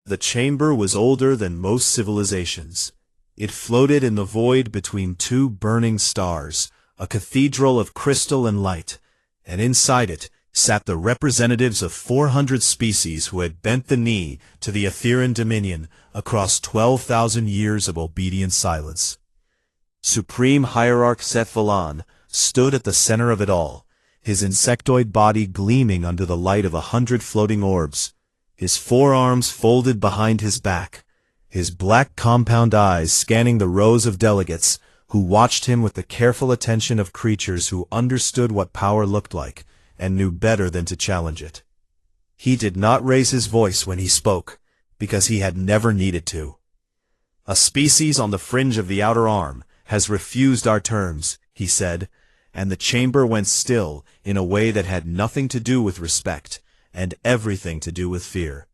The chamber was older than most civilizations. It floated in the void between two burning stars, a cathedral of crystal and light, and inside it sat the representatives of 400 species who had bent the knee to the Etherean dominion across 12,000 years of obedient silence. Supreme Hierarch Seth Valan stood at the center of it all, his insectoid body gleaming under the light of 100 floating orbs, his forearms folded behind his back, his black compound eyes scanning the rows of delegates who watched him with the careful attention of creatures who understood what power looked like and knew better than to challenge it. He did not raise his voice when he spoke, because he had never needed to. "A species on the fringe of the outer arm has refused our terms," he said, and the chamber went still in a way that had nothing to do with respect and everything to do with fear.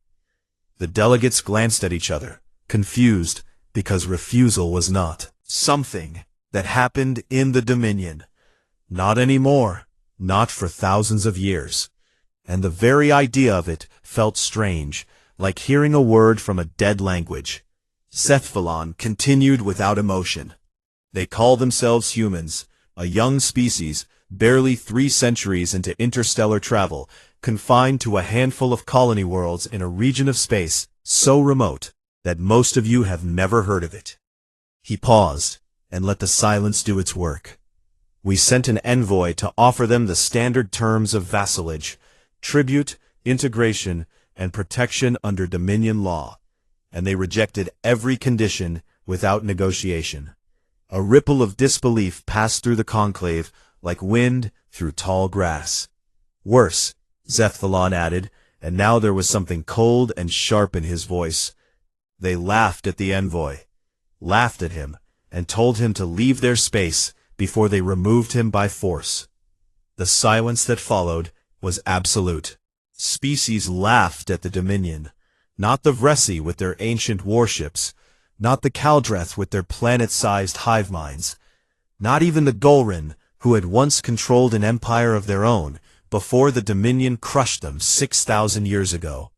The delegates glanced at each other, confused, because refusal was not something that happened in the Dominion. Not anymore, not for thousands of years. And the very idea of it felt strange, like hearing a word from a dead language. Seth Valan continued without emotion. "They call themselves humans, a young species, barely 3 centuries into interstellar travel, confined to a handful of colony worlds in a region of space so remote that most of you have never heard of it." He paused and let the silence do its work. "We sent an envoy to offer them the standard terms of vassalage, tribute, integration, and protection under Dominion law, and they rejected every condition without negotiation." A ripple of disbelief passed through the conclave like wind through tall grass. "Worse," Seth Valan added, and now there was something cold and sharp in his voice. "They laughed at the envoy, laughed at him, and told him to leave their space before they removed him by force." The silence that followed was absolute. Species laughed at the Dominion, not the Vresi with their ancient warships, not the Kaldreth with their planet-sized hive minds, not even the Golrin, who had once controlled an empire of their own before the Dominion crushed them 6,000 years ago.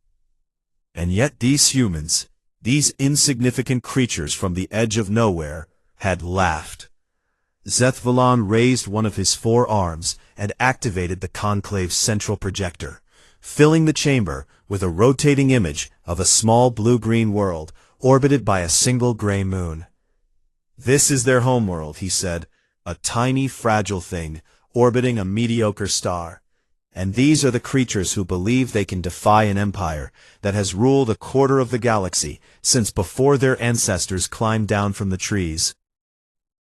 And yet these humans, these insignificant creatures from the edge of nowhere, had laughed. Seth Valan raised one of his 4 arms and activated the conclave's central projector, filling the chamber with a rotating image of a small blue-green world orbited by a single gray moon. "This is their homeworld," he said, "a tiny, fragile thing orbiting a mediocre star. And these are the creatures who believe they can defy an empire that has ruled a quarter of the galaxy since before their ancestors climbed down from the trees."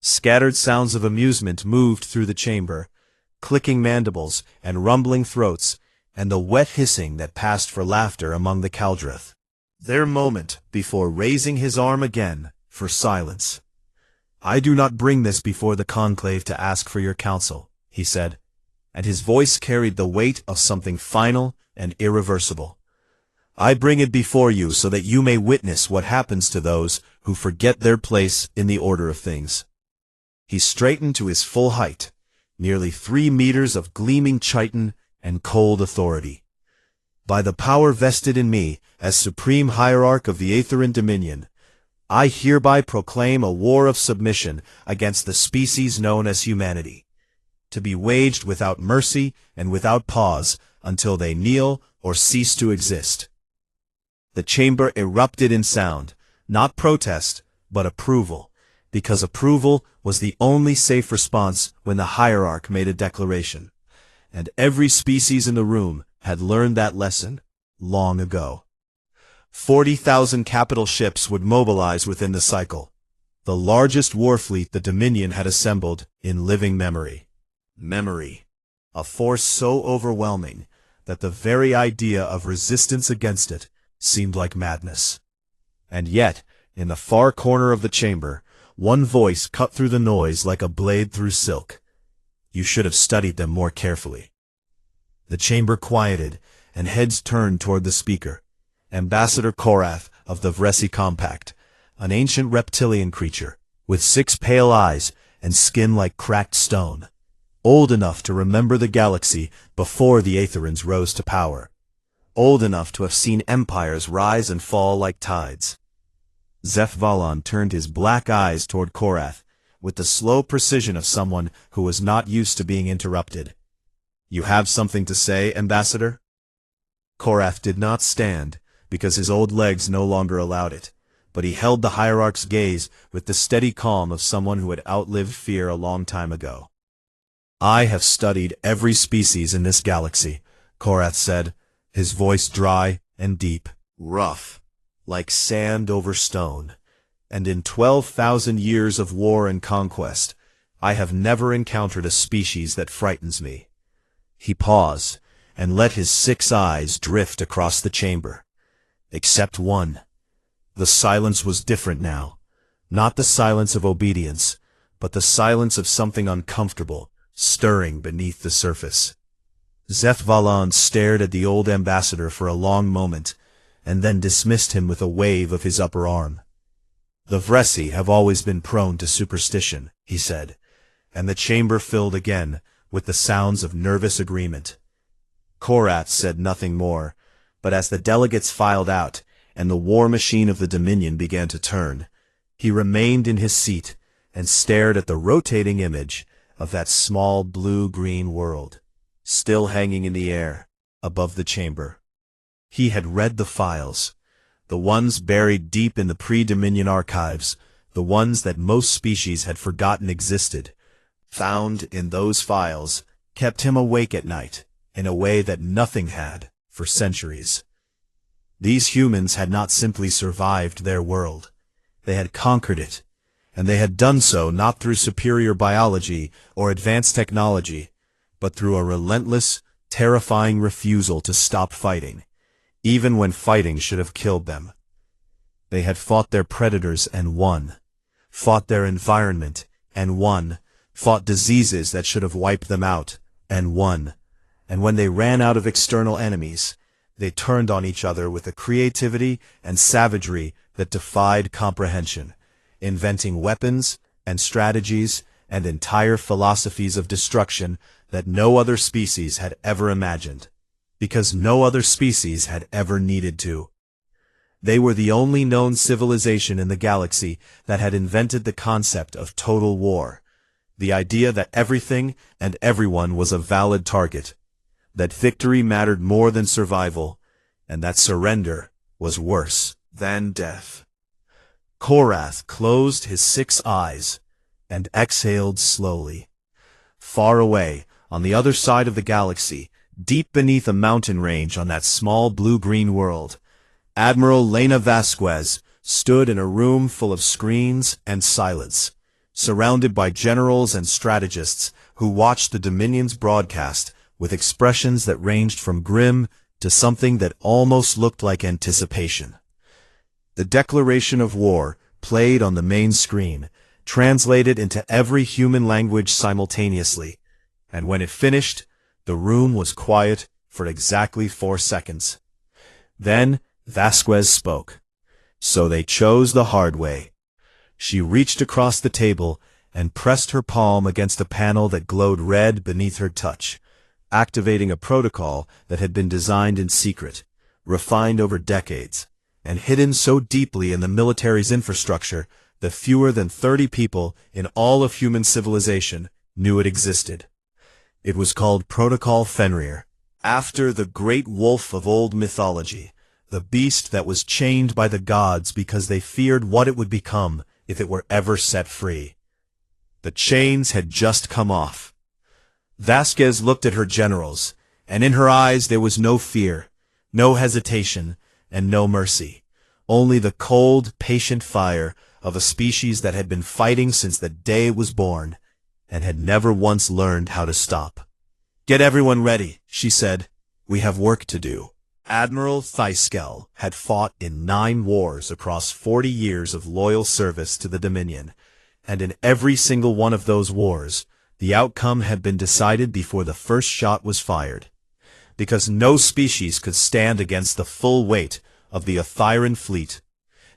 Scattered sounds of amusement moved through the chamber, clicking mandibles and rumbling throats, and the wet hissing that passed for laughter among the Kaldreth. Their moment before raising his arm again for silence. "I do not bring this before the conclave to ask for your counsel," he said, and his voice carried the weight of something final and irreversible. "I bring it before you so that you may witness what happens to those who forget their place in the order of things." He straightened to his full height, nearly 3 meters of gleaming chitin and cold authority. "By the power vested in me as Supreme Hierarch of the Aetheran Dominion, I hereby proclaim a war of submission against the species known as humanity, to be waged without mercy and without pause until they kneel or cease to exist." The chamber erupted in sound, not protest, but approval, because approval was the only safe response when the hierarch made a declaration. And every species in the room had learned that lesson long ago. 40,000 capital ships would mobilize within the cycle, the largest war fleet the Dominion had assembled in living memory. Memory, a force so overwhelming that the very idea of resistance against it seemed like madness. And yet, in the far corner of the chamber, one voice cut through the noise like a blade through silk. "You should have studied them more carefully." The chamber quieted, and heads turned toward the speaker, Ambassador Korath of the Vresi Compact, an ancient reptilian creature, with 6 pale eyes and skin like cracked stone, old enough to remember the galaxy before the Aetherans rose to power. old enough to have seen empires rise and fall like tides. Zeph-Valon turned his black eyes toward Korath, with the slow precision of someone who was not used to being interrupted. "You have something to say, Ambassador?" Korath did not stand, because his old legs no longer allowed it, but he held the hierarch's gaze with the steady calm of someone who had outlived fear a long time ago. "I have studied every species in this galaxy," Korath said, his voice dry and deep, rough, like sand over stone. "And in 12,000 years of war and conquest, I have never encountered a species that frightens me." He paused, and let his 6 eyes drift across the chamber. Except one. The silence was different now. Not the silence of obedience, but the silence of something uncomfortable, stirring beneath the surface. Zeph-Valon stared at the old ambassador for a long moment, and then dismissed him with a wave of his upper arm. "The Vresi have always been prone to superstition," he said, and the chamber filled again with the sounds of nervous agreement. Korath said nothing more, but as the delegates filed out, and the war machine of the Dominion began to turn, he remained in his seat and stared at the rotating image of that small blue-green world, still hanging in the air, above the chamber. He had read the files, the ones buried deep in the pre-Dominion archives, the ones that most species had forgotten existed. Found in those files kept him awake at night in a way that nothing had for centuries. These humans had not simply survived their world. They had conquered it, and they had done so not through superior biology or advanced technology, but through a relentless, terrifying refusal to stop fighting, even when fighting should have killed them. They had fought their predators and won, fought their environment and won, fought diseases that should have wiped them out and won, and when they ran out of external enemies, they turned on each other with a creativity and savagery that defied comprehension, inventing weapons and strategies and entire philosophies of destruction that no other species had ever imagined, because no other species had ever needed to. They were the only known civilization in the galaxy that had invented the concept of total war, the idea that everything and everyone was a valid target, that victory mattered more than survival, and that surrender was worse than death. Korath closed his 6 eyes and exhaled slowly. Far away, on the other side of the galaxy, deep beneath a mountain range on that small blue-green world, Admiral Lena Vasquez stood in a room full of screens and silence, surrounded by generals and strategists who watched the Dominion's broadcast with expressions that ranged from grim to something that almost looked like anticipation. The declaration of war played on the main screen, translated into every human language simultaneously, and when it finished, the room was quiet for exactly 4 seconds. Then Vasquez spoke. So they chose the hard way. She reached across the table and pressed her palm against a panel that glowed red beneath her touch, activating a protocol that had been designed in secret, refined over decades, and hidden so deeply in the military's infrastructure that fewer than 30 people in all of human civilization knew it existed. It was called Protocol Fenrir, after the great wolf of old mythology, the beast that was chained by the gods because they feared what it would become if it were ever set free. The chains had just come off. Vasquez looked at her generals, and in her eyes there was no fear, no hesitation, and no mercy, only the cold, patient fire of a species that had been fighting since the day it was born, and had never once learned how to stop. "Get everyone ready," she said. "We have work to do." Admiral Thyskel had fought in 9 wars across 40 years of loyal service to the Dominion, and in every single one of those wars, the outcome had been decided before the first shot was fired, because no species could stand against the full weight of the Othyran fleet,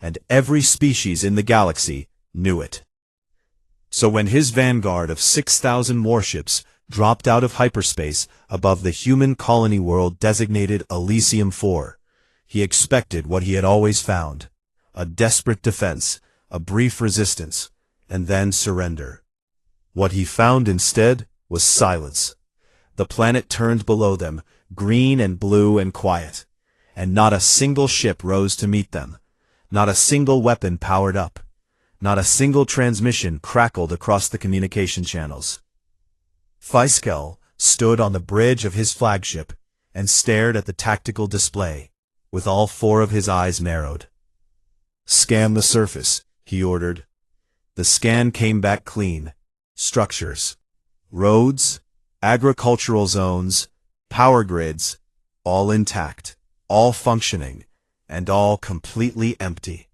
and every species in the galaxy knew it. So when his vanguard of 6,000 warships dropped out of hyperspace above the human colony world designated Elysium 4. He expected what he had always found: a desperate defense, a brief resistance, and then surrender. What he found instead was silence. The planet turned below them, green and blue and quiet, and not a single ship rose to meet them. Not a single weapon powered up. Not a single transmission crackled across the communication channels. Fiskel stood on the bridge of his flagship and stared at the tactical display, with all four of his eyes narrowed. "Scan the surface," he ordered. The scan came back clean. Structures, roads, agricultural zones, power grids, all intact, all functioning, and all completely empty.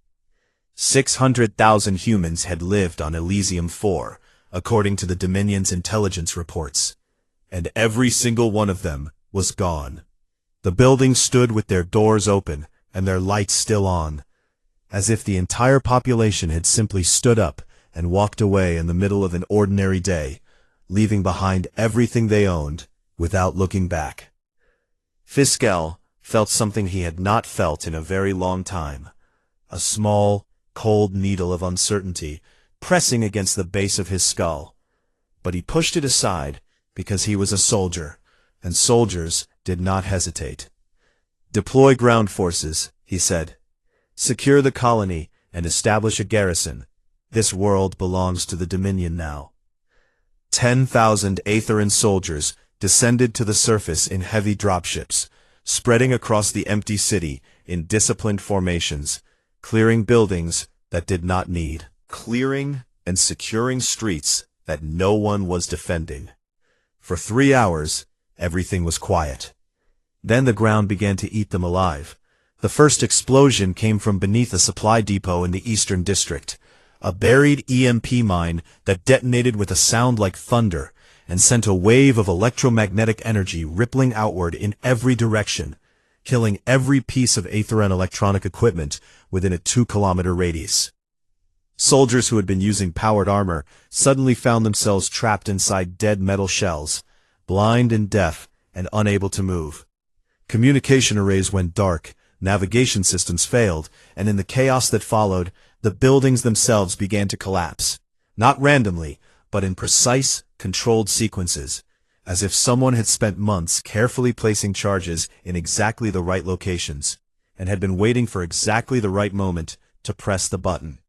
600,000 humans had lived on Elysium 4, according to the Dominion's intelligence reports, and every single one of them was gone. The buildings stood with their doors open and their lights still on, as if the entire population had simply stood up and walked away in the middle of an ordinary day, leaving behind everything they owned without looking back. Fiskel felt something he had not felt in a very long time: a small, cold needle of uncertainty pressing against the base of his skull. But he pushed it aside because he was a soldier, and soldiers did not hesitate. "Deploy ground forces," he said. "Secure the colony and establish a garrison. This world belongs to the Dominion now." 10,000 Aetheran soldiers descended to the surface in heavy dropships, spreading across the empty city in disciplined formations, clearing buildings that did not need, clearing and securing streets that no one was defending. For 3 hours, everything was quiet. Then the ground began to eat them alive. The first explosion came from beneath a supply depot in the Eastern District, a buried EMP mine that detonated with a sound like thunder and sent a wave of electromagnetic energy rippling outward in every direction, killing every piece of Aetheran electronic equipment within a 2-kilometer radius. Soldiers who had been using powered armor suddenly found themselves trapped inside dead metal shells, blind and deaf and unable to move. Communication arrays went dark, navigation systems failed, and in the chaos that followed, the buildings themselves began to collapse, not randomly, but in precise, controlled sequences, as if someone had spent months carefully placing charges in exactly the right locations, and had been waiting for exactly the right moment to press the button.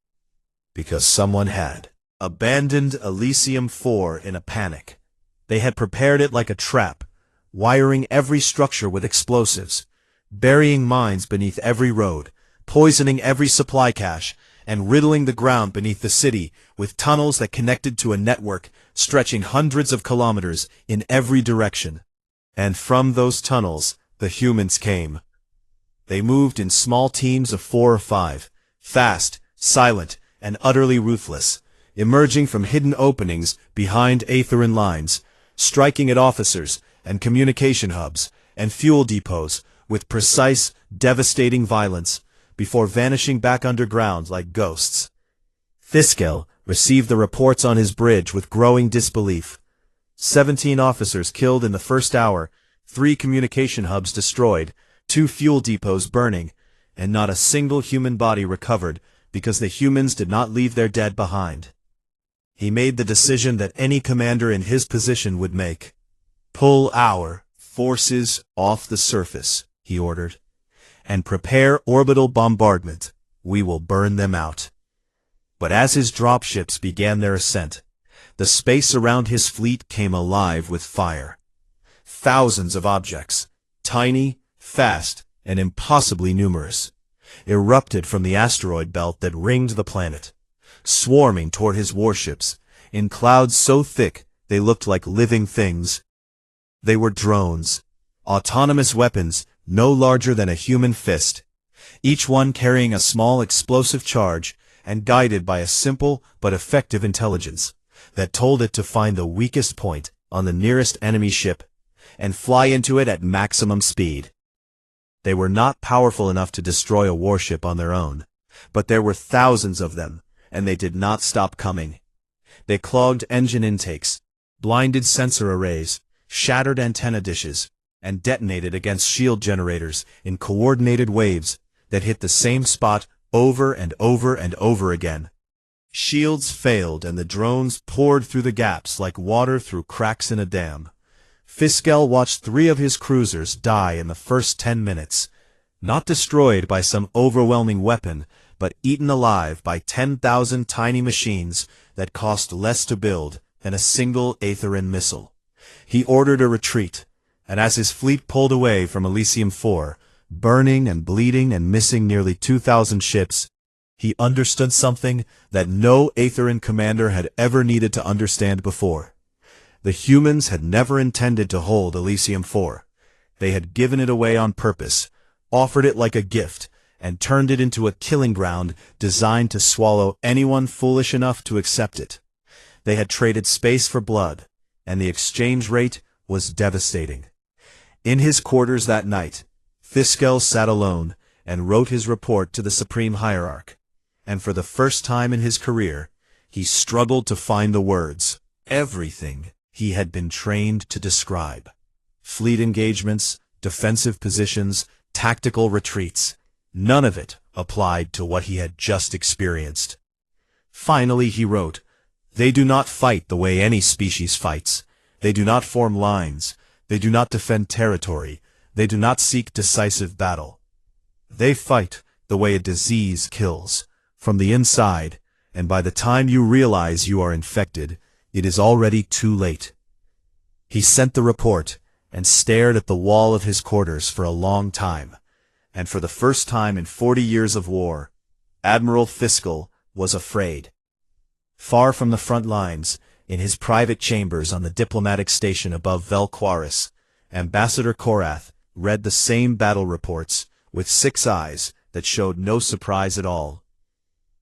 Because someone had abandoned Elysium 4 in a panic. They had prepared it like a trap, wiring every structure with explosives, burying mines beneath every road, poisoning every supply cache, and riddling the ground beneath the city with tunnels that connected to a network stretching hundreds of kilometers in every direction. And from those tunnels, the humans came. They moved in small teams of 4 or 5, fast, silent, and utterly ruthless, emerging from hidden openings behind Aetheran lines, striking at officers and communication hubs and fuel depots with precise, devastating violence, before vanishing back underground like ghosts. Fiskel received the reports on his bridge with growing disbelief. 17 officers killed in the first hour, 3 communication hubs destroyed, 2 fuel depots burning, and not a single human body recovered because the humans did not leave their dead behind. He made the decision that any commander in his position would make. "Pull our forces off the surface," he ordered, "and prepare orbital bombardment. We will burn them out." But as his dropships began their ascent, the space around his fleet came alive with fire. Thousands of objects, tiny, fast, and impossibly numerous, erupted from the asteroid belt that ringed the planet, swarming toward his warships, in clouds so thick they looked like living things. They were drones, autonomous weapons no larger than a human fist, each one carrying a small explosive charge and guided by a simple but effective intelligence that told it to find the weakest point on the nearest enemy ship and fly into it at maximum speed. They were not powerful enough to destroy a warship on their own, but there were thousands of them, and they did not stop coming. They clogged engine intakes, blinded sensor arrays, shattered antenna dishes, and detonated against shield generators in coordinated waves that hit the same spot over and over and over again. Shields failed and the drones poured through the gaps like water through cracks in a dam. Fiskell watched 3 of his cruisers die in the first 10 minutes, not destroyed by some overwhelming weapon, but eaten alive by 10,000 tiny machines that cost less to build than a single Aetherin missile. He ordered a retreat, and as his fleet pulled away from Elysium 4, burning and bleeding and missing nearly 2,000 ships, he understood something that no Aetherin commander had ever needed to understand before. The humans had never intended to hold Elysium 4. They had given it away on purpose, offered it like a gift, and turned it into a killing ground designed to swallow anyone foolish enough to accept it. They had traded space for blood, and the exchange rate was devastating. In his quarters that night, Fiskell sat alone and wrote his report to the Supreme Hierarch, and for the first time in his career, he struggled to find the words. Everything he had been trained to describe. Fleet engagements, defensive positions, tactical retreats. None of it applied to what he had just experienced. Finally he wrote, "They do not fight the way any species fights. They do not form lines. They do not defend territory. They do not seek decisive battle. They fight the way a disease kills, from the inside, and by the time you realize you are infected, it is already too late." He sent the report and stared at the wall of his quarters for a long time, and for the first time in 40 years of war, Admiral Fiskell was afraid. Far from the front lines, in his private chambers on the diplomatic station above Velquaris, Ambassador Korath read the same battle reports with 6 eyes that showed no surprise at all.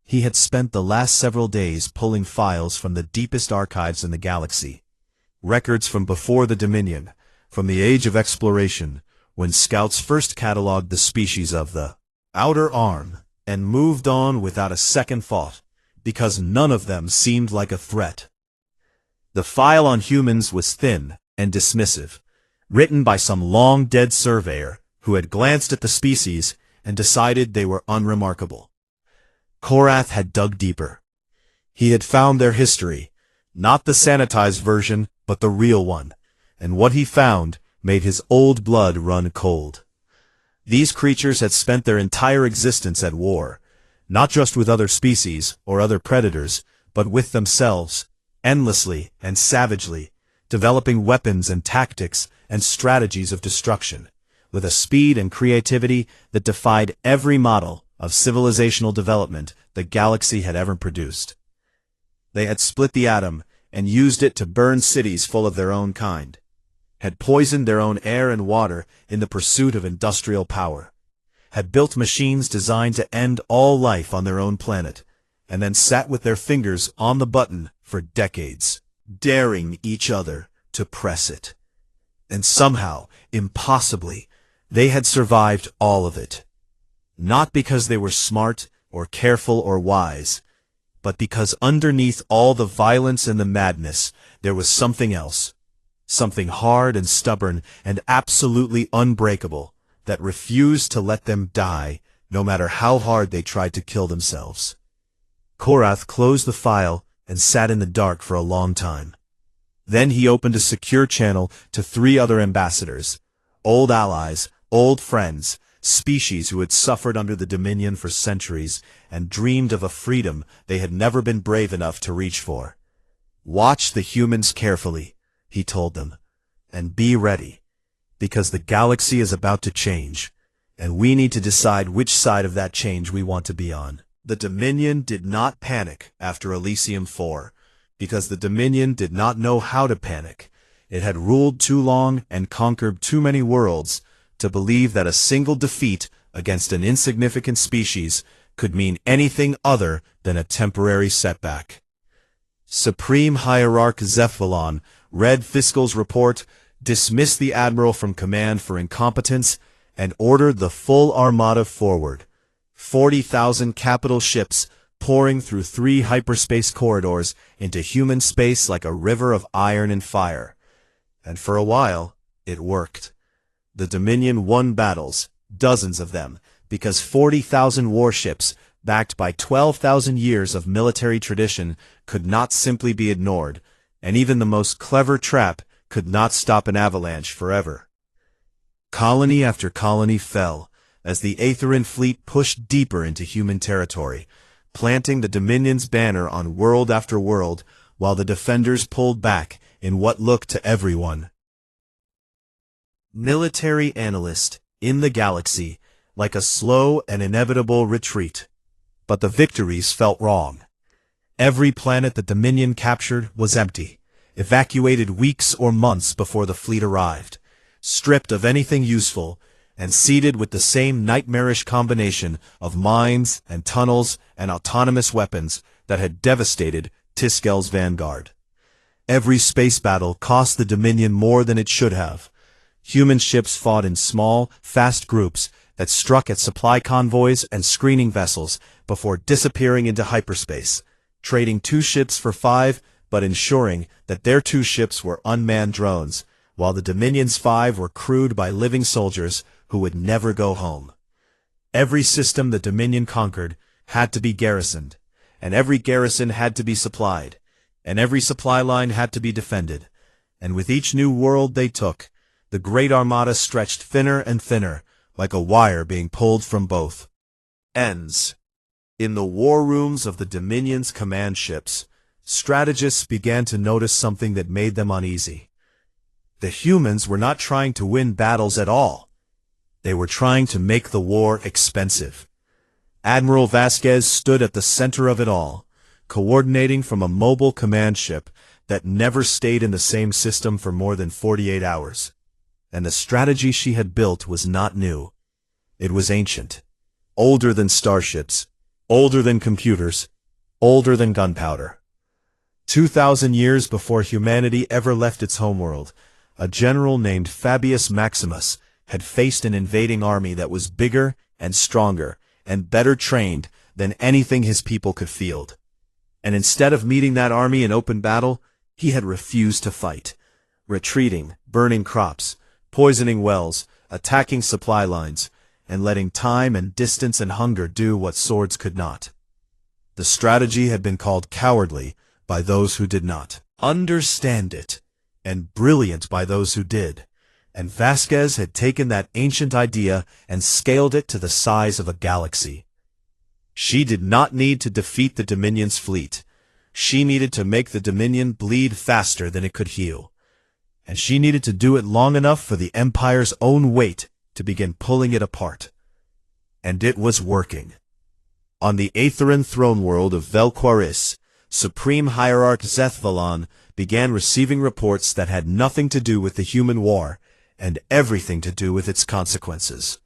He had spent the last several days pulling files from the deepest archives in the galaxy, records from before the Dominion, from the Age of Exploration, when scouts first cataloged the species of the Outer Arm, and moved on without a second thought, because none of them seemed like a threat. The file on humans was thin and dismissive, written by some long-dead surveyor who had glanced at the species and decided they were unremarkable. Korath had dug deeper. He had found their history, not the sanitized version, but the real one, and what he found made his old blood run cold. These creatures had spent their entire existence at war, not just with other species or other predators, but with themselves, endlessly and savagely, developing weapons and tactics and strategies of destruction, with a speed and creativity that defied every model of civilizational development the galaxy had ever produced. They had split the atom and used it to burn cities full of their own kind, had poisoned their own air and water in the pursuit of industrial power, had built machines designed to end all life on their own planet, and then sat with their fingers on the button for decades, daring each other to press it. And somehow, impossibly, they had survived all of it. Not because they were smart or careful or wise, but because underneath all the violence and the madness, there was something else, something hard and stubborn and absolutely unbreakable that refused to let them die, no matter how hard they tried to kill themselves. Korath closed the file and sat in the dark for a long time. Then he opened a secure channel to 3 other ambassadors, old allies, old friends, species who had suffered under the Dominion for centuries and dreamed of a freedom they had never been brave enough to reach for. "Watch the humans carefully," he told them, "and be ready, because the galaxy is about to change, and we need to decide which side of that change we want to be on." The Dominion did not panic after Elysium 4, because the Dominion did not know how to panic. It had ruled too long and conquered too many worlds to believe that a single defeat against an insignificant species could mean anything other than a temporary setback. Supreme Hierarch Zephalon read Fiskell's report, dismissed the admiral from command for incompetence, and ordered the full armada forward. 40,000 capital ships pouring through 3 hyperspace corridors into human space like a river of iron and fire. And for a while, it worked. The Dominion won battles, dozens of them, because 40,000 warships, backed by 12,000 years of military tradition, could not simply be ignored, and even the most clever trap could not stop an avalanche forever. Colony after colony fell, as the Aetherin fleet pushed deeper into human territory, planting the Dominion's banner on world after world, while the defenders pulled back in what looked to everyone. Military analyst, in the galaxy, like a slow and inevitable retreat. But the victories felt wrong. Every planet the Dominion captured was empty, evacuated weeks or months before the fleet arrived, stripped of anything useful, and seeded with the same nightmarish combination of mines and tunnels and autonomous weapons that had devastated Tiskel's vanguard. Every space battle cost the Dominion more than it should have. Human ships fought in small, fast groups that struck at supply convoys and screening vessels before disappearing into hyperspace, trading 2 ships for 5, but ensuring that their 2 ships were unmanned drones, while the Dominion's 5 were crewed by living soldiers who would never go home. Every system the Dominion conquered had to be garrisoned, and every garrison had to be supplied, and every supply line had to be defended, and with each new world they took, the Great Armada stretched thinner and thinner, like a wire being pulled from both ends. In the war rooms of the Dominion's command ships, strategists began to notice something that made them uneasy. The humans were not trying to win battles at all. They were trying to make the war expensive. Admiral Vasquez stood at the center of it all, coordinating from a mobile command ship that never stayed in the same system for more than 48 hours. And the strategy she had built was not new. It was ancient, older than starships, older than computers, older than gunpowder. 2,000 years before humanity ever left its homeworld, a general named Fabius Maximus had faced an invading army that was bigger and stronger and better trained than anything his people could field. And instead of meeting that army in open battle, he had refused to fight, retreating, burning crops, poisoning wells, attacking supply lines, and letting time and distance and hunger do what swords could not. The strategy had been called cowardly by those who did not understand it, and brilliant by those who did. And Vasquez had taken that ancient idea and scaled it to the size of a galaxy. She did not need to defeat the Dominion's fleet. She needed to make the Dominion bleed faster than it could heal. And she needed to do it long enough for the Empire's own weight to begin pulling it apart. And it was working. On the Aetherin throne world of Velquaris, Supreme Hierarch Zethvalon began receiving reports that had nothing to do with the human war, and everything to do with its consequences.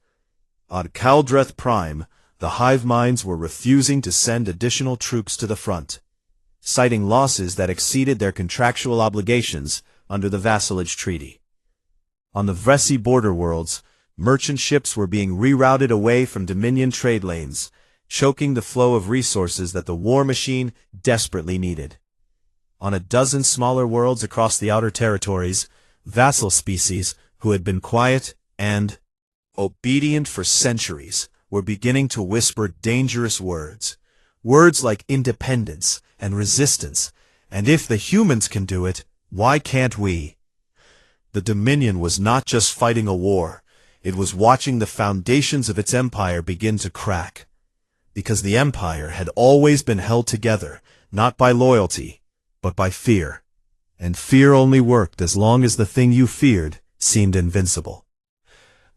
On Caldreth Prime, the hive minds were refusing to send additional troops to the front, citing losses that exceeded their contractual obligations under the vassalage treaty. On the Vresi border worlds, merchant ships were being rerouted away from Dominion trade lanes, choking the flow of resources that the war machine desperately needed. On a dozen smaller worlds across the outer territories, vassal species who had been quiet and obedient for centuries were beginning to whisper dangerous words. Words like independence and resistance, and if the humans can do it, why can't we? The Dominion was not just fighting a war, it was watching the foundations of its empire begin to crack. Because the empire had always been held together, not by loyalty, but by fear. And fear only worked as long as the thing you feared seemed invincible.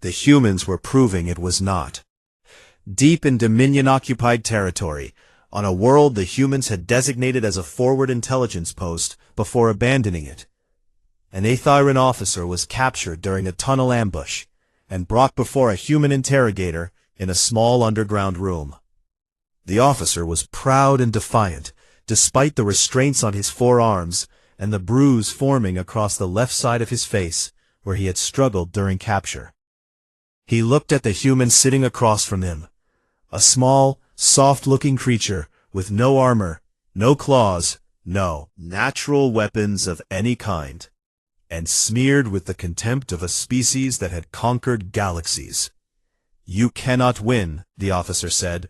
The humans were proving it was not. Deep in Dominion-occupied territory, on a world the humans had designated as a forward intelligence post before abandoning it, an Aetherin officer was captured during a tunnel ambush and brought before a human interrogator in a small underground room. The officer was proud and defiant, despite the restraints on his forearms and the bruise forming across the left side of his face where he had struggled during capture. He looked at the human sitting across from him, a small, soft-looking creature with no armor, no claws, no natural weapons of any kind, and smeared with the contempt of a species that had conquered galaxies. "You cannot win," the officer said.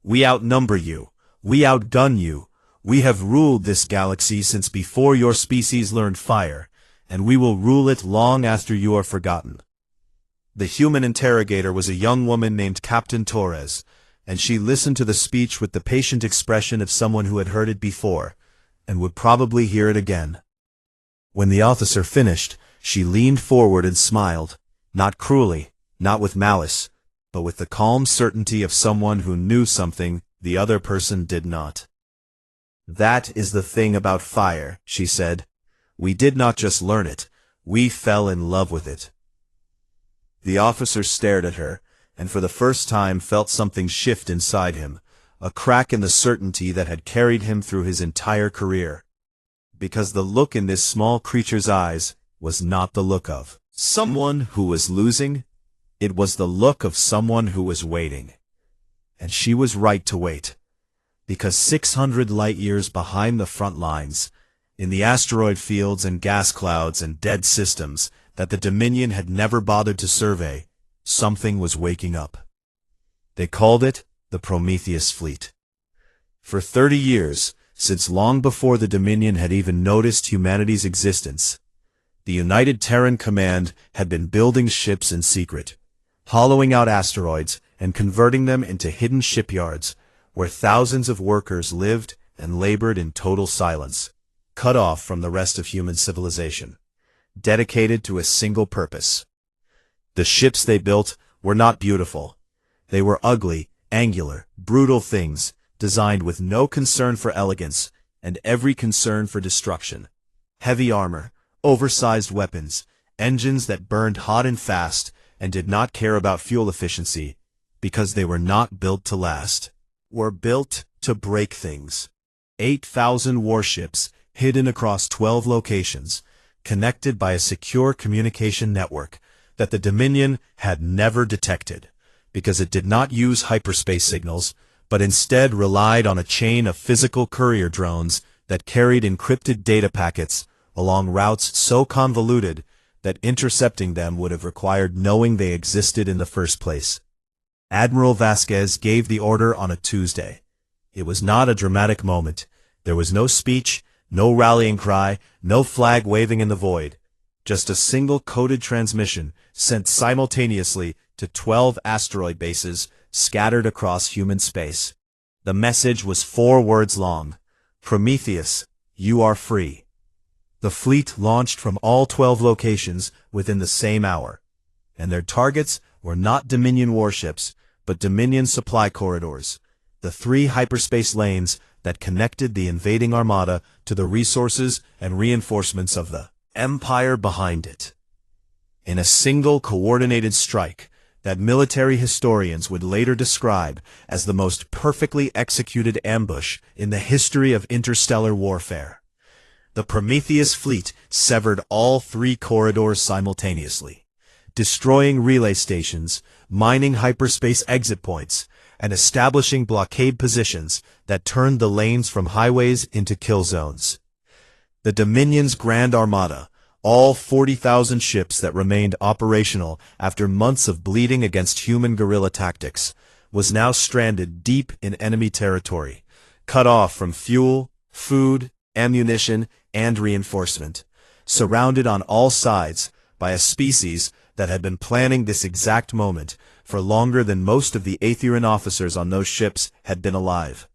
"We outnumber you. We outgun you. We have ruled this galaxy since before your species learned fire, and we will rule it long after you are forgotten." The human interrogator was a young woman named Captain Torres, and she listened to the speech with the patient expression of someone who had heard it before, and would probably hear it again. When the officer finished, she leaned forward and smiled, not cruelly, not with malice, but with the calm certainty of someone who knew something the other person did not. "That is the thing about fire," she said. "We did not just learn it, we fell in love with it." The officer stared at her, and for the first time felt something shift inside him, a crack in the certainty that had carried him through his entire career. Because the look in this small creature's eyes was not the look of someone who was losing, it was the look of someone who was waiting. And she was right to wait. Because 600 light-years behind the front lines, in the asteroid fields and gas clouds and dead systems that the Dominion had never bothered to survey, something was waking up. They called it the Prometheus Fleet. For 30 years, since long before the Dominion had even noticed humanity's existence, the United Terran Command had been building ships in secret, hollowing out asteroids and converting them into hidden shipyards where thousands of workers lived and labored in total silence, cut off from the rest of human civilization, dedicated to a single purpose. The ships they built were not beautiful. They were ugly, angular, brutal things, designed with no concern for elegance and every concern for destruction. Heavy armor, oversized weapons, engines that burned hot and fast and did not care about fuel efficiency, because they were not built to last, were built to break things. 8,000 warships hidden across 12 locations, connected by a secure communication network that the Dominion had never detected, because it did not use hyperspace signals, but instead relied on a chain of physical courier drones that carried encrypted data packets along routes so convoluted that intercepting them would have required knowing they existed in the first place. Admiral Vasquez gave the order on a Tuesday. It was not a dramatic moment. There was no speech, no rallying cry, no flag waving in the void. Just a single coded transmission sent simultaneously to 12 asteroid bases scattered across human space. The message was 4 words long. "Prometheus, you are free." The fleet launched from all 12 locations within the same hour, and their targets were not Dominion warships, but Dominion supply corridors, the 3 hyperspace lanes that connected the invading armada to the resources and reinforcements of the empire behind it. In a single coordinated strike that military historians would later describe as the most perfectly executed ambush in the history of interstellar warfare, the Prometheus fleet severed all 3 corridors simultaneously, destroying relay stations, mining hyperspace exit points, and establishing blockade positions that turned the lanes from highways into kill zones. The Dominion's Grand Armada, all 40,000 ships that remained operational after months of bleeding against human guerrilla tactics, was now stranded deep in enemy territory, cut off from fuel, food, ammunition, and reinforcement, surrounded on all sides by a species that had been planning this exact moment for longer than most of the Aetherian officers on those ships had been alive.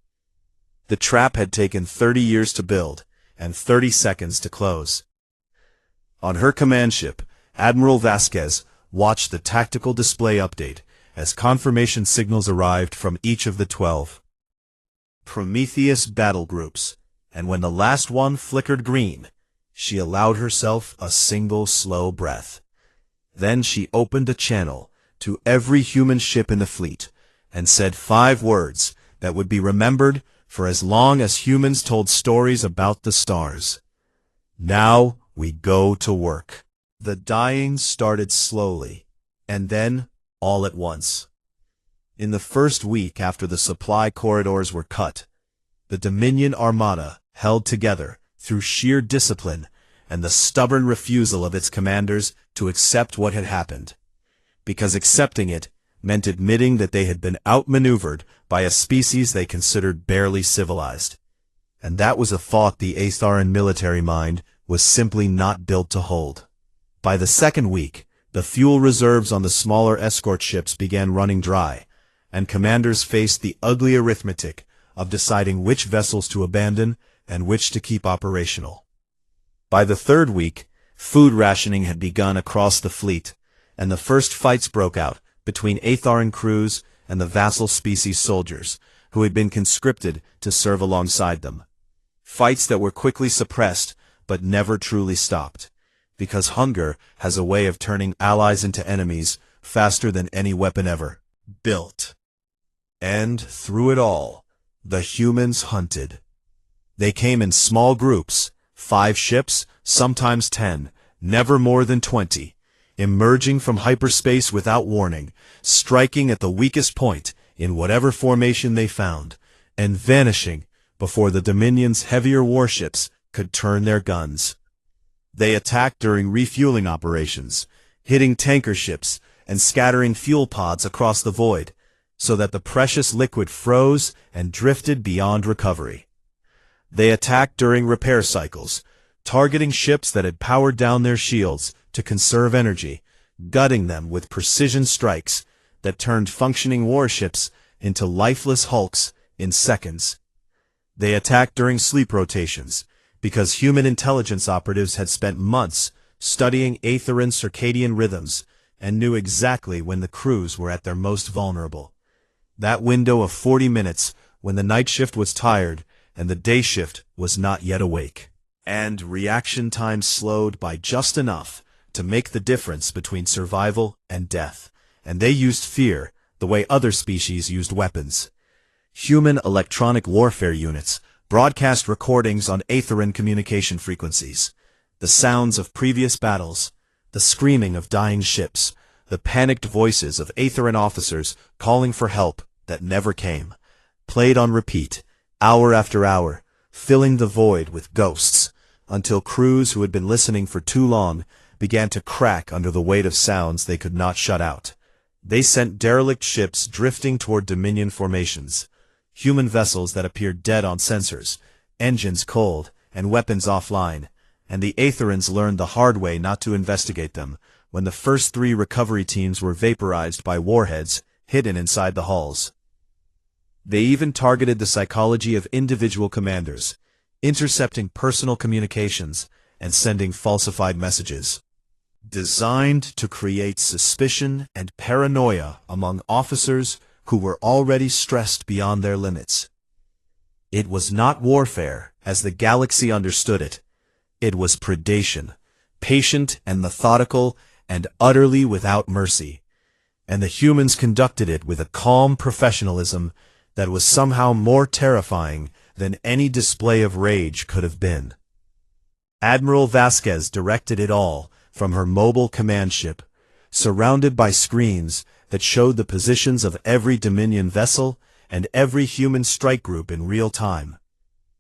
The trap had taken 30 years to build and 30 seconds to close. On her command ship, Admiral Vasquez watched the tactical display update as confirmation signals arrived from each of the 12 Prometheus battle groups, and when the last one flickered green, she allowed herself a single slow breath. Then she opened a channel to every human ship in the fleet and said 5 words that would be remembered for as long as humans told stories about the stars. "Now we go to work." The dying started slowly, and then all at once. In the first week after the supply corridors were cut, the Dominion Armada held together through sheer discipline and the stubborn refusal of its commanders to accept what had happened. Because accepting it meant admitting that they had been outmaneuvered by a species they considered barely civilized. And that was a thought the Atharan military mind was simply not built to hold. By the second week, the fuel reserves on the smaller escort ships began running dry, and commanders faced the ugly arithmetic of deciding which vessels to abandon and which to keep operational. By the third week, food rationing had begun across the fleet, and the first fights broke out between Atharan crews and the vassal species soldiers, who had been conscripted to serve alongside them. Fights that were quickly suppressed but never truly stopped, because hunger has a way of turning allies into enemies faster than any weapon ever built. And through it all, the humans hunted. They came in small groups, 5 ships, sometimes 10, never more than 20, emerging from hyperspace without warning, striking at the weakest point in whatever formation they found, and vanishing before the Dominion's heavier warships could turn their guns. They attacked during refueling operations, hitting tanker ships and scattering fuel pods across the void, so that the precious liquid froze and drifted beyond recovery. They attacked during repair cycles, targeting ships that had powered down their shields to conserve energy, gutting them with precision strikes that turned functioning warships into lifeless hulks in seconds. They attacked during sleep rotations, because human intelligence operatives had spent months studying Atharan circadian rhythms and knew exactly when the crews were at their most vulnerable. That window of 40 minutes when the night shift was tired and the day shift was not yet awake. And reaction time slowed by just enough to make the difference between survival and death. And they used fear the way other species used weapons. Human electronic warfare units broadcast recordings on Atharan communication frequencies. The sounds of previous battles, the screaming of dying ships, the panicked voices of Atharan officers calling for help that never came, played on repeat, hour after hour, filling the void with ghosts, until crews who had been listening for too long began to crack under the weight of sounds they could not shut out. They sent derelict ships drifting toward Dominion formations, human vessels that appeared dead on sensors, engines cold, and weapons offline, and the Atharans learned the hard way not to investigate them when the first 3 recovery teams were vaporized by warheads hidden inside the hulls. They even targeted the psychology of individual commanders, intercepting personal communications and sending falsified messages, designed to create suspicion and paranoia among officers who were already stressed beyond their limits. It was not warfare as the galaxy understood it. It was predation, patient and methodical and utterly without mercy. And the humans conducted it with a calm professionalism that was somehow more terrifying than any display of rage could have been. Admiral Vasquez directed it all from her mobile command ship, surrounded by screens that showed the positions of every Dominion vessel and every human strike group in real time.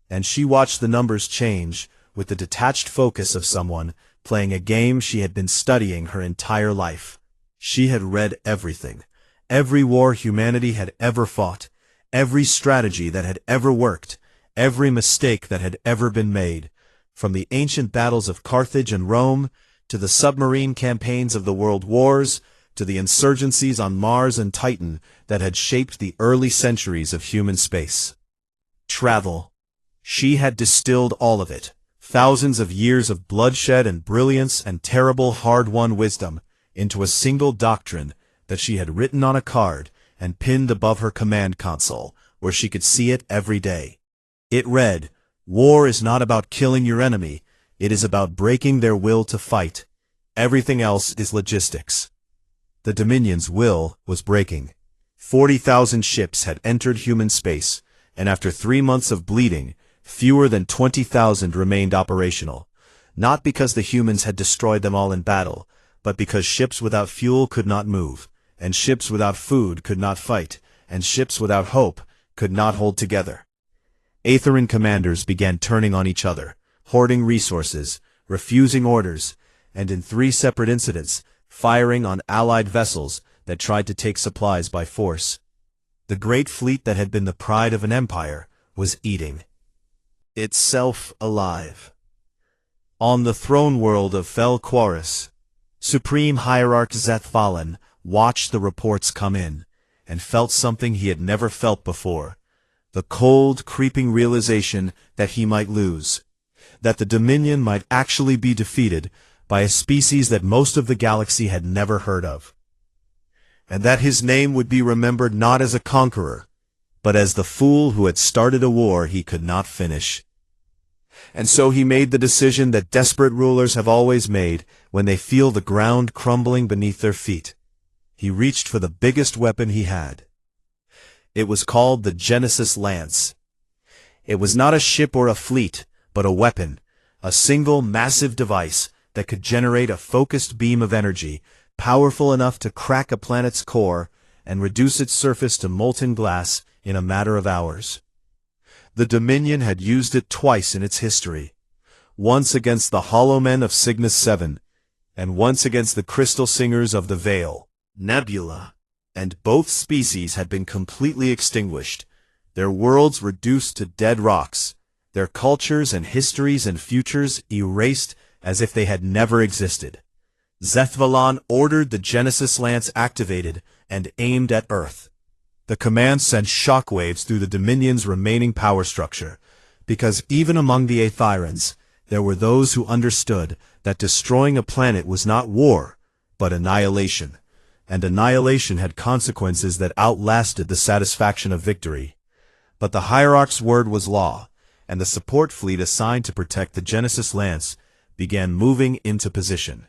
And she watched the numbers change with the detached focus of someone playing a game she had been studying her entire life. She had read everything, every war humanity had ever fought, every strategy that had ever worked, every mistake that had ever been made, from the ancient battles of Carthage and Rome, to the submarine campaigns of the World Wars, to the insurgencies on Mars and Titan that had shaped the early centuries of human space. Travel. She had distilled all of it, thousands of years of bloodshed and brilliance and terrible hard-won wisdom, into a single doctrine that she had written on a card and pinned above her command console, where she could see it every day. It read, "War is not about killing your enemy, it is about breaking their will to fight. Everything else is logistics." The Dominion's will was breaking. 40,000 ships had entered human space, and after 3 months of bleeding, fewer than 20,000 remained operational. Not because the humans had destroyed them all in battle, but because ships without fuel could not move, and ships without food could not fight, and ships without hope could not hold together. Aetheran commanders began turning on each other, hoarding resources, refusing orders, and in 3 separate incidents, firing on allied vessels that tried to take supplies by force. The great fleet that had been the pride of an empire was eating itself alive. On the throne world of Fel Quarus, Supreme Hierarch Zethvalan watched the reports come in, and felt something he had never felt before, the cold, creeping realization that he might lose, that the Dominion might actually be defeated by a species that most of the galaxy had never heard of, and that his name would be remembered not as a conqueror, but as the fool who had started a war he could not finish. And so he made the decision that desperate rulers have always made when they feel the ground crumbling beneath their feet. He reached for the biggest weapon he had. It was called the Genesis Lance. It was not a ship or a fleet, but a weapon, a single massive device that could generate a focused beam of energy, powerful enough to crack a planet's core and reduce its surface to molten glass in a matter of hours. The Dominion had used it twice in its history, once against the Hollow Men of Cygnus VII, and once against the Crystal Singers of the Veil, Nebula, and both species had been completely extinguished, their worlds reduced to dead rocks, their cultures and histories and futures erased as if they had never existed. Zethvalan ordered the Genesis Lance activated and aimed at Earth. The command sent shockwaves through the Dominion's remaining power structure, because even among the Aethyrans, there were those who understood that destroying a planet was not war, but annihilation, and annihilation had consequences that outlasted the satisfaction of victory. But the Hierarch's word was law, and the support fleet assigned to protect the Genesis Lance began moving into position.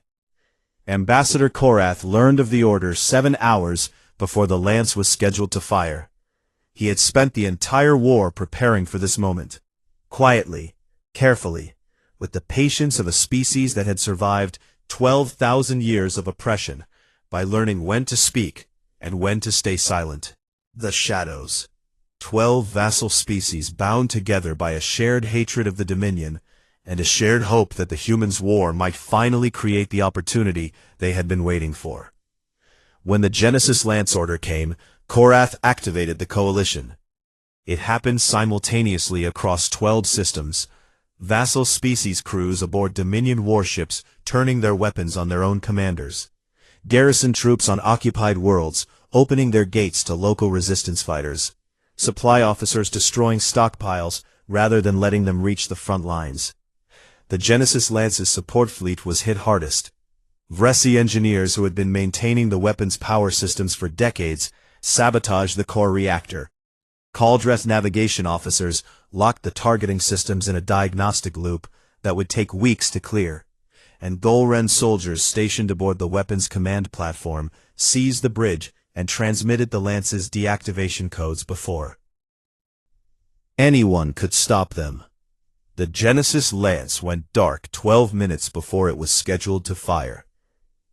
Ambassador Korath learned of the order 7 hours before the lance was scheduled to fire. He had spent the entire war preparing for this moment, quietly, carefully, with the patience of a species that had survived 12,000 years of oppression, by learning when to speak and when to stay silent. The Shadows. 12 vassal species bound together by a shared hatred of the Dominion, and a shared hope that the humans' war might finally create the opportunity they had been waiting for. When the Genesis Lance order came, Korath activated the coalition. It happened simultaneously across 12 systems, vassal species crews aboard Dominion warships turning their weapons on their own commanders, garrison troops on occupied worlds opening their gates to local resistance fighters, supply officers destroying stockpiles rather than letting them reach the front lines. The Genesis Lance's support fleet was hit hardest. Vresi engineers who had been maintaining the weapon's power systems for decades sabotaged the core reactor. Caldreth navigation officers locked the targeting systems in a diagnostic loop that would take weeks to clear, and Golren soldiers stationed aboard the weapon's command platform seized the bridge and transmitted the Lance's deactivation codes before anyone could stop them. The Genesis Lance went dark 12 minutes before it was scheduled to fire.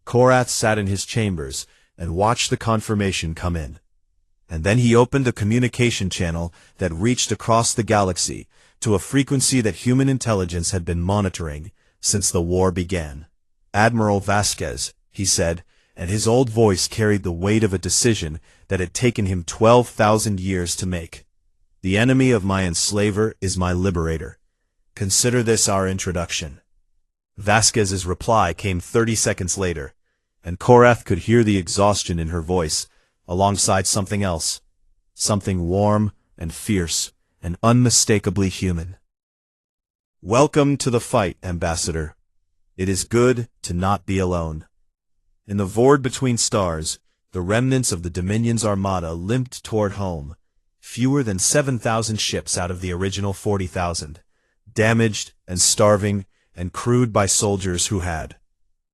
Korath sat in his chambers and watched the confirmation come in. And then he opened a communication channel that reached across the galaxy to a frequency that human intelligence had been monitoring since the war began. "Admiral Vasquez," he said, and his old voice carried the weight of a decision that had taken him 12,000 years to make. "The enemy of my enslaver is my liberator. Consider this our introduction." Vasquez's reply came 30 seconds later, and Korath could hear the exhaustion in her voice, alongside something else, something warm and fierce and unmistakably human. "Welcome to the fight, Ambassador. It is good to not be alone." In the void between stars, the remnants of the Dominion's armada limped toward home, fewer than 7,000 ships out of the original 40,000, damaged and starving and crewed by soldiers who had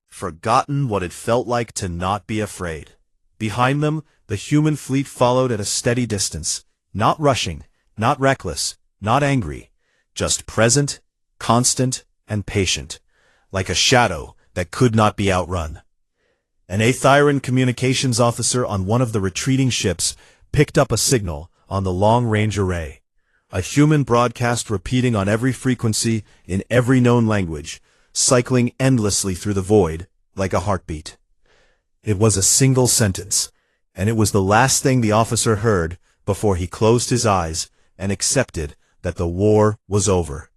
forgotten what it felt like to not be afraid. Behind them, the human fleet followed at a steady distance, not rushing, not reckless, not angry, just present, constant, and patient, like a shadow that could not be outrun. An Aethyran communications officer on one of the retreating ships picked up a signal on the long-range array. a human broadcast repeating on every frequency in every known language, cycling endlessly through the void like a heartbeat. It was a single sentence, and it was the last thing the officer heard before he closed his eyes and accepted that the war was over.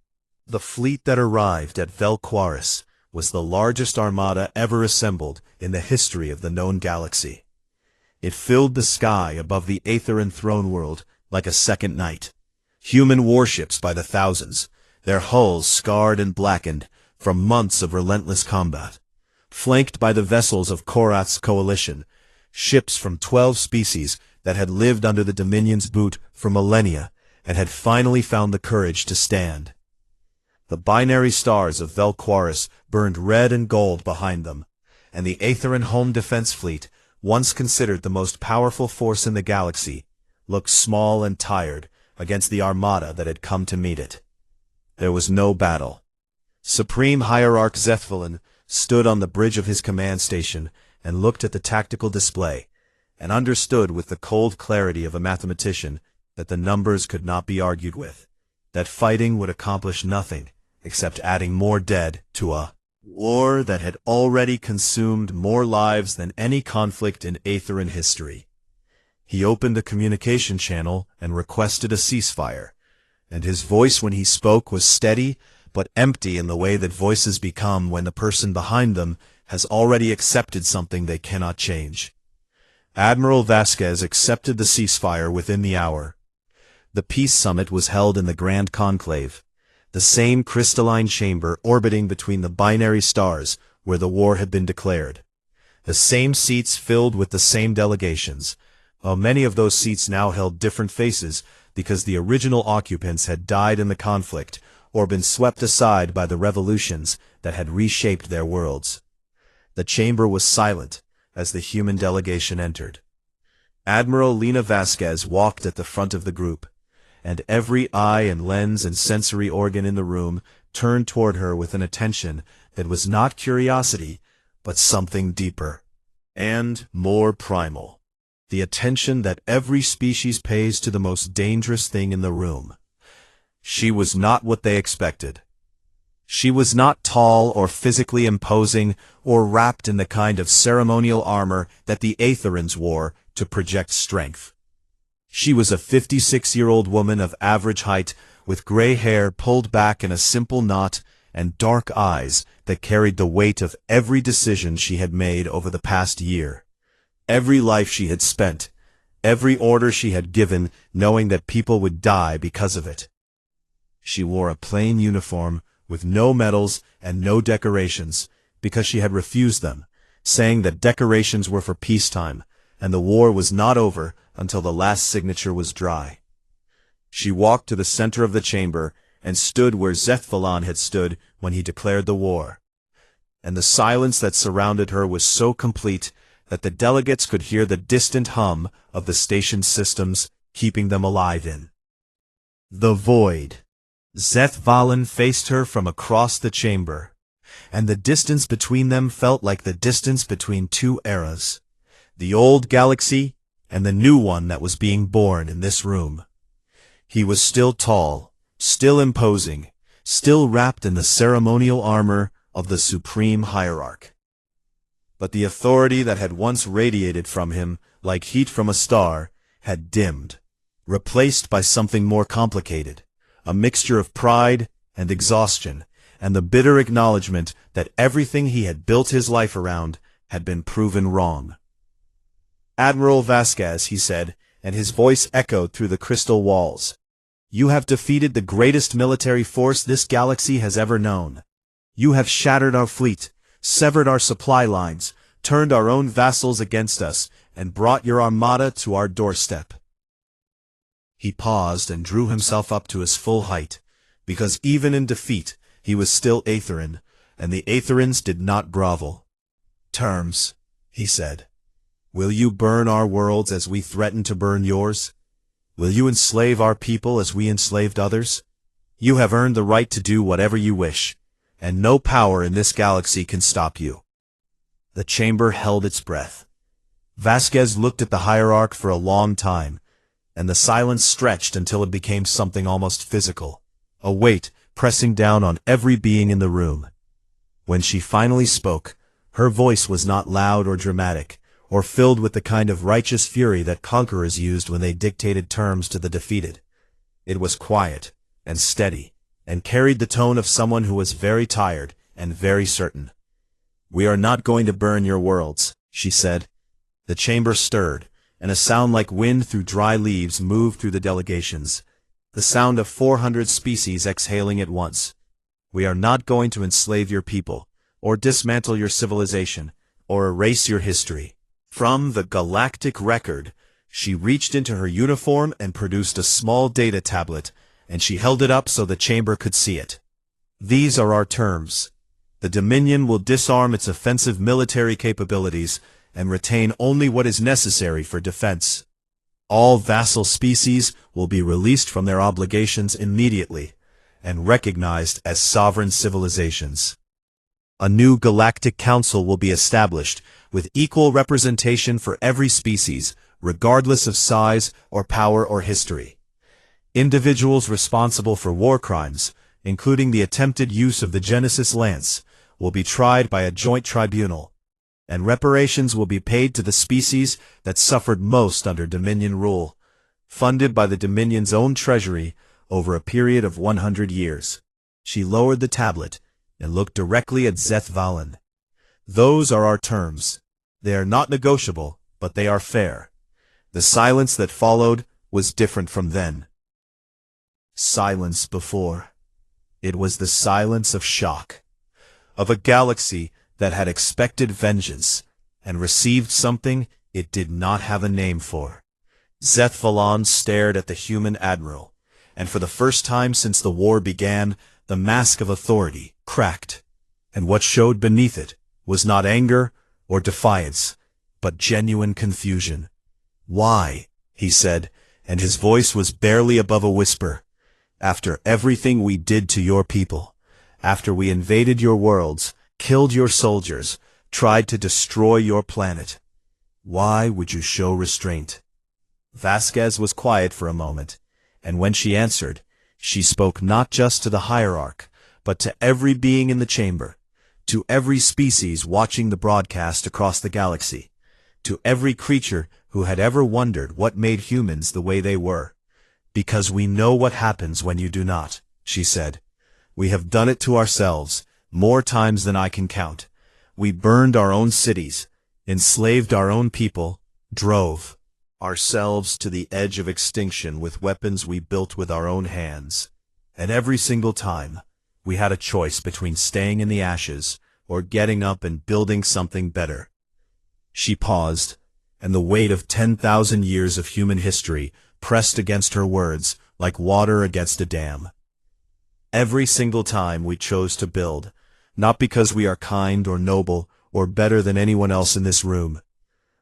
The fleet that arrived at Velquaris was the largest armada ever assembled in the history of the known galaxy. It filled the sky above the Aetheran throne world like a second night. Human warships by the thousands, their hulls scarred and blackened from months of relentless combat, flanked by the vessels of Korath's coalition, ships from 12 species that had lived under the Dominion's boot for millennia and had finally found the courage to stand. The binary stars of Velquaris burned red and gold behind them, and the Aetheran Home Defense Fleet, once considered the most powerful force in the galaxy, looked small and tired against the armada that had come to meet it. There was no battle. Supreme Hierarch Zethvalin stood on the bridge of his command station and looked at the tactical display, and understood with the cold clarity of a mathematician that the numbers could not be argued with, that fighting would accomplish nothing except adding more dead to a war that had already consumed more lives than any conflict in Aetheran history. He opened a communication channel and requested a ceasefire, and his voice when he spoke was steady but empty in the way that voices become when the person behind them has already accepted something they cannot change. Admiral Vasquez accepted the ceasefire within the hour. The peace summit was held in the Grand Conclave, the same crystalline chamber orbiting between the binary stars where the war had been declared. The same seats filled with the same delegations, while many of those seats now held different faces because the original occupants had died in the conflict or been swept aside by the revolutions that had reshaped their worlds. The chamber was silent as the human delegation entered. Admiral Lena Vasquez walked at the front of the group, and every eye and lens and sensory organ in the room turned toward her with an attention that was not curiosity, but something deeper and more primal. The attention that every species pays to the most dangerous thing in the room. She was not what they expected. She was not tall or physically imposing or wrapped in the kind of ceremonial armor that the Aetherans wore to project strength. She was a 56-year-old woman of average height with gray hair pulled back in a simple knot and dark eyes that carried the weight of every decision she had made over the past year. Every life she had spent, every order she had given, knowing that people would die because of it. She wore a plain uniform with no medals and no decorations because she had refused them, saying that decorations were for peacetime and the war was not over until the last signature was dry. She walked to the center of the chamber and stood where Zethvalin had stood when he declared the war. And the silence that surrounded her was so complete that the delegates could hear the distant hum of the station systems keeping them alive in the void. Zethvalin faced her from across the chamber, and the distance between them felt like the distance between two eras, the old galaxy and the new one that was being born in this room. He was still tall, still imposing, still wrapped in the ceremonial armor of the Supreme Hierarch. But the authority that had once radiated from him like heat from a star had dimmed, replaced by something more complicated, a mixture of pride and exhaustion, and the bitter acknowledgement that everything he had built his life around had been proven wrong. "Admiral Vasquez," he said, and his voice echoed through the crystal walls. "You have defeated the greatest military force this galaxy has ever known. You have shattered our fleet, severed our supply lines, turned our own vassals against us, and brought your armada to our doorstep." He paused and drew himself up to his full height, because even in defeat he was still Aetheran, and the Aetherans did not grovel. "Terms," he said. "Will you burn our worlds as we threatened to burn yours? Will you enslave our people as we enslaved others? You have earned the right to do whatever you wish, and no power in this galaxy can stop you." The chamber held its breath. Vasquez looked at the hierarch for a long time, and the silence stretched until it became something almost physical, a weight pressing down on every being in the room. When she finally spoke, her voice was not loud or dramatic, or filled with the kind of righteous fury that conquerors used when they dictated terms to the defeated. It was quiet and steady, and carried the tone of someone who was very tired and very certain. "We are not going to burn your worlds," she said. The chamber stirred, and a sound like wind through dry leaves moved through the delegations, the sound of 400 species exhaling at once. "We are not going to enslave your people, or dismantle your civilization, or erase your history." From the Galactic Record, she reached into her uniform and produced a small data tablet, and she held it up so the chamber could see it. "These are our terms. The Dominion will disarm its offensive military capabilities and retain only what is necessary for defense. All vassal species will be released from their obligations immediately and recognized as sovereign civilizations. A new Galactic Council will be established with equal representation for every species, regardless of size or power or history. Individuals responsible for war crimes, including the attempted use of the Genesis Lance, will be tried by a joint tribunal, and reparations will be paid to the species that suffered most under Dominion rule, funded by the Dominion's own treasury over a period of 100 years. She lowered the tablet and looked directly at Zeth Valen. "Those are our terms. They are not negotiable, but they are fair." The silence that followed was different from then. Silence before. It was the silence of shock, of a galaxy that had expected vengeance and received something it did not have a name for. Zeth Valen stared at the human admiral, and for the first time since the war began, the mask of authority cracked, and what showed beneath it was not anger or defiance, but genuine confusion. "Why?" he said, and his voice was barely above a whisper. "After everything we did to your people, after we invaded your worlds, killed your soldiers, tried to destroy your planet, why would you show restraint?" Vasquez was quiet for a moment, and when she answered, she spoke not just to the hierarch, but to every being in the chamber, to every species watching the broadcast across the galaxy, to every creature who had ever wondered what made humans the way they were. "Because we know what happens when you do not," she said. "We have done it to ourselves, more times than I can count. We burned our own cities, enslaved our own people, drove ourselves to the edge of extinction with weapons we built with our own hands. And every single time, we had a choice between staying in the ashes or getting up and building something better." She paused, and the weight of 10,000 years of human history pressed against her words like water against a dam. "Every single time we chose to build, not because we are kind or noble or better than anyone else in this room,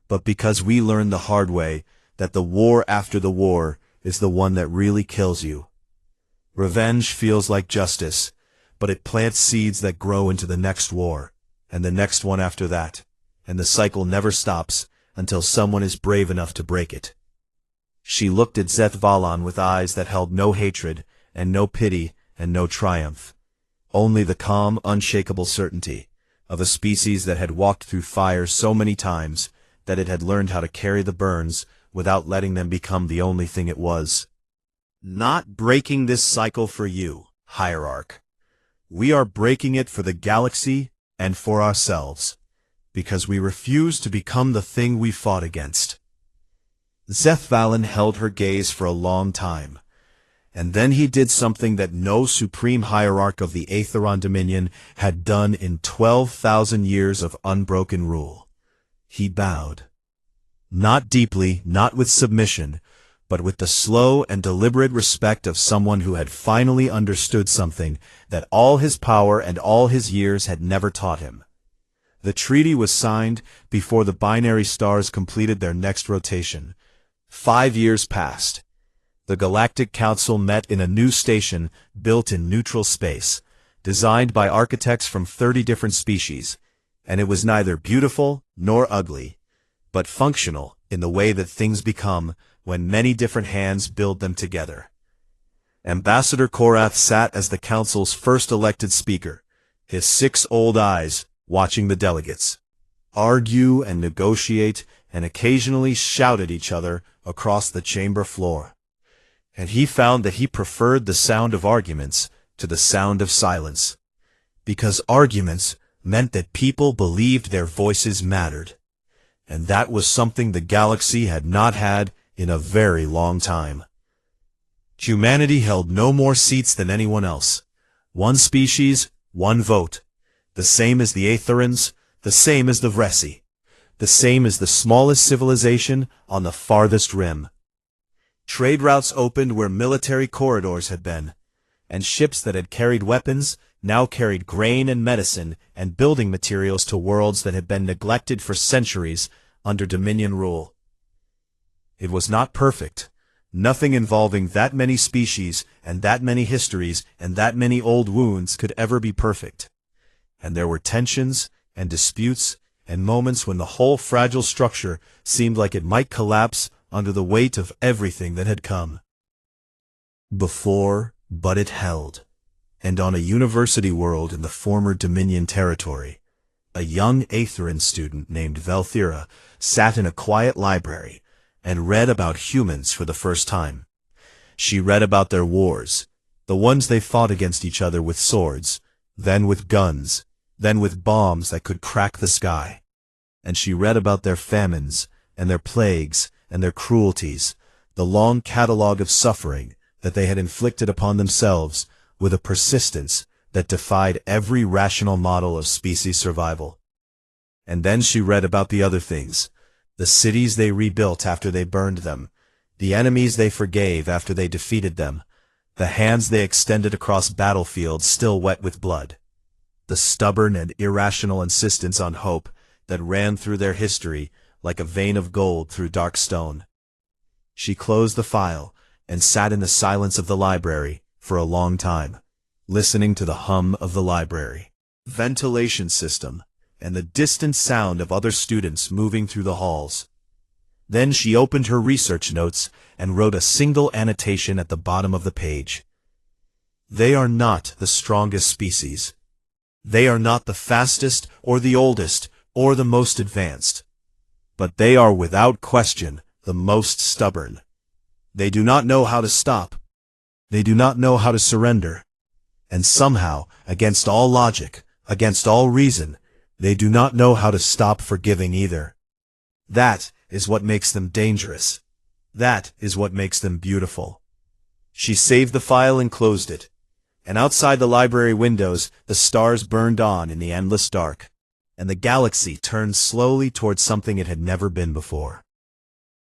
but because we learned the hard way that the war after the war is the one that really kills you. Revenge feels like justice, but it plants seeds that grow into the next war, and the next one after that, and the cycle never stops until someone is brave enough to break it." She looked at Zeth Valen with eyes that held no hatred, and no pity, and no triumph. Only the calm, unshakable certainty of a species that had walked through fire so many times that it had learned how to carry the burns without letting them become the only thing it was. "Not breaking this cycle for you, hierarch. We are breaking it for the galaxy and for ourselves, because we refuse to become the thing we fought against." Zeth Valen held her gaze for a long time, and then he did something that no supreme hierarch of the Aetheron Dominion had done in 12,000 years of unbroken rule. He bowed. Not deeply, not with submission, but with the slow and deliberate respect of someone who had finally understood something that all his power and all his years had never taught him. The treaty was signed before the binary stars completed their next rotation. 5 years passed. The Galactic Council met in a new station built in neutral space, designed by architects from 30 different species, and it was neither beautiful nor ugly, but functional in the way that things become when many different hands build them together. Ambassador Korath sat as the council's first elected speaker, his 6 old eyes watching the delegates argue and negotiate and occasionally shout at each other across the chamber floor. And he found that he preferred the sound of arguments to the sound of silence, because arguments meant that people believed their voices mattered, and that was something the galaxy had not had in a very long time. Humanity held no more seats than anyone else. One species, one vote. The same as the Aetherans, the same as the Vresi, the same as the smallest civilization on the farthest rim. Trade routes opened where military corridors had been, and ships that had carried weapons now carried grain and medicine and building materials to worlds that had been neglected for centuries under Dominion rule. It was not perfect. Nothing involving that many species and that many histories and that many old wounds could ever be perfect. And there were tensions and disputes and moments when the whole fragile structure seemed like it might collapse under the weight of everything that had come before, but it held. And on a university world in the former Dominion territory, a young Aetheran student named Velthira sat in a quiet library and read about humans for the first time. She read about their wars, the ones they fought against each other with swords, then with guns, then with bombs that could crack the sky. And she read about their famines, and their plagues, and their cruelties, the long catalogue of suffering that they had inflicted upon themselves with a persistence that defied every rational model of species survival. And then she read about the other things, the cities they rebuilt after they burned them, the enemies they forgave after they defeated them, the hands they extended across battlefields still wet with blood, the stubborn and irrational insistence on hope that ran through their history like a vein of gold through dark stone. She closed the file and sat in the silence of the library for a long time, listening to the hum of the library ventilation system and the distant sound of other students moving through the halls. Then she opened her research notes and wrote a single annotation at the bottom of the page. They are not the strongest species. They are not the fastest or the oldest or the most advanced. But they are without question the most stubborn. They do not know how to stop. They do not know how to surrender. And somehow, against all logic, against all reason, they do not know how to stop forgiving either. That is what makes them dangerous. That is what makes them beautiful. She saved the file and closed it. And outside the library windows, the stars burned on in the endless dark, and the galaxy turned slowly towards something it had never been before.